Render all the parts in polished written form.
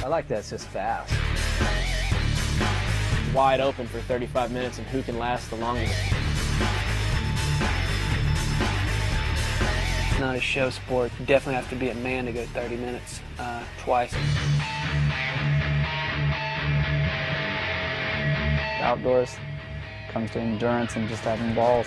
like that. It's just fast. Wide open for 35 minutes, and who can last the longest? It's not a show sport. You definitely have to be a man to go 30 minutes twice. Outdoors comes to endurance and just having balls.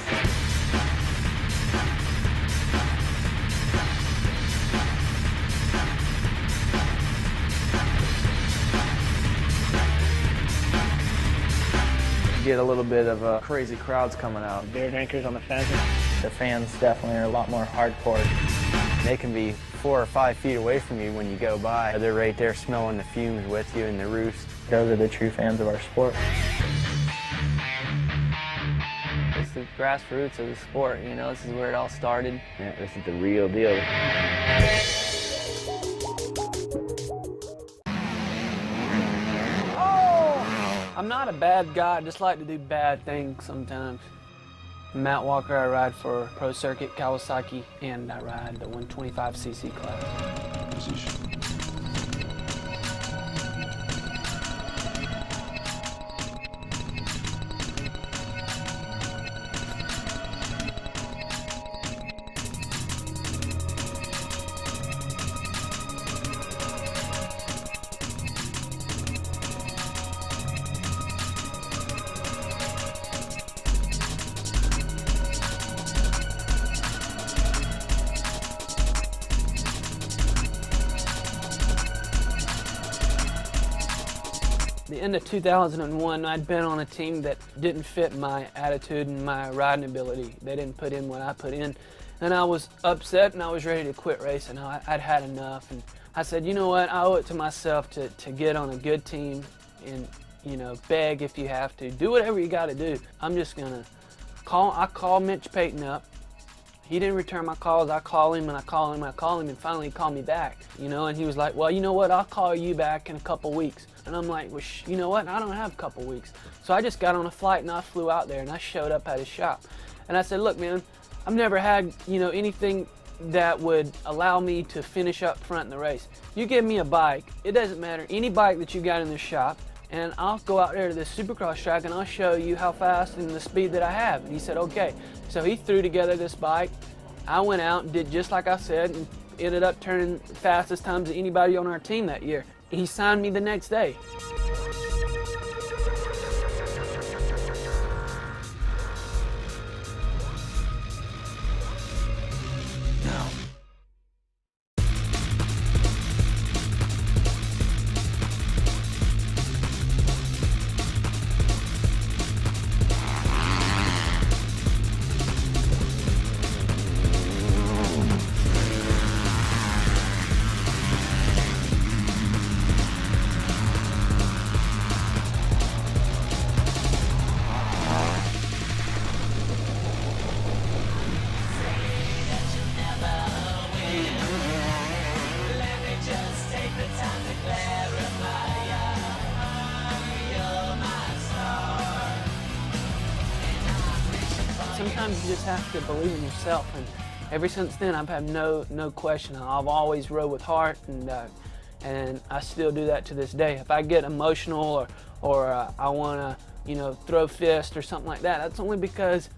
You get a little bit of crazy crowds coming out. Beer drinkers on the fence. The fans definitely are a lot more hardcore. They can be 4 or 5 feet away from you when you go by. They're right there smelling the fumes with you in the roost. Those are the true fans of our sport. It's the grassroots of the sport, you know, this is where it all started. Yeah, this is the real deal. I'm not a bad guy, I just like to do bad things sometimes. Matt Walker, I ride for Pro Circuit Kawasaki, and I ride the 125cc class. Position. The end of 2001, I'd been on a team that didn't fit my attitude and my riding ability. They didn't put in what I put in. And I was upset and I was ready to quit racing. I'd had enough. And I said, you know what, I owe it to myself to get on a good team and, you know, beg if you have to. Do whatever you got to do. I'm just going to I called Mitch Payton up. He didn't return my calls. I call him and I call him and I call him, and finally he called me back, you know, and he was like, well, you know what, I'll call you back in a couple weeks. And I'm like, well, you know what, I don't have a couple weeks. So I just got on a flight and I flew out there and I showed up at his shop. And I said, look, man, I've never had, you know, anything that would allow me to finish up front in the race. You give me a bike, it doesn't matter, any bike that you got in the shop, and I'll go out there to this Supercross track and I'll show you how fast and the speed that I have. And he said, okay. So he threw together this bike. I went out and did just like I said and ended up turning fastest times of anybody on our team that year. He signed me the next day. Sometimes you just have to believe in yourself, and ever since then I've had no question. I've always rode with heart, and I still do that to this day. If I get emotional or I want to, you know, throw fists or something like that, that's only because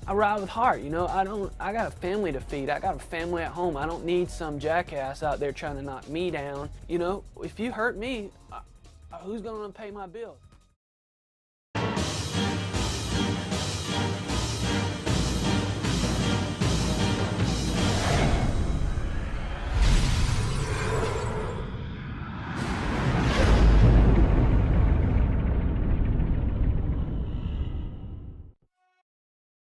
I ride with heart. You know, I got a family to feed. I got a family at home. I don't need some jackass out there trying to knock me down. You know, if you hurt me, who's going to pay my bills?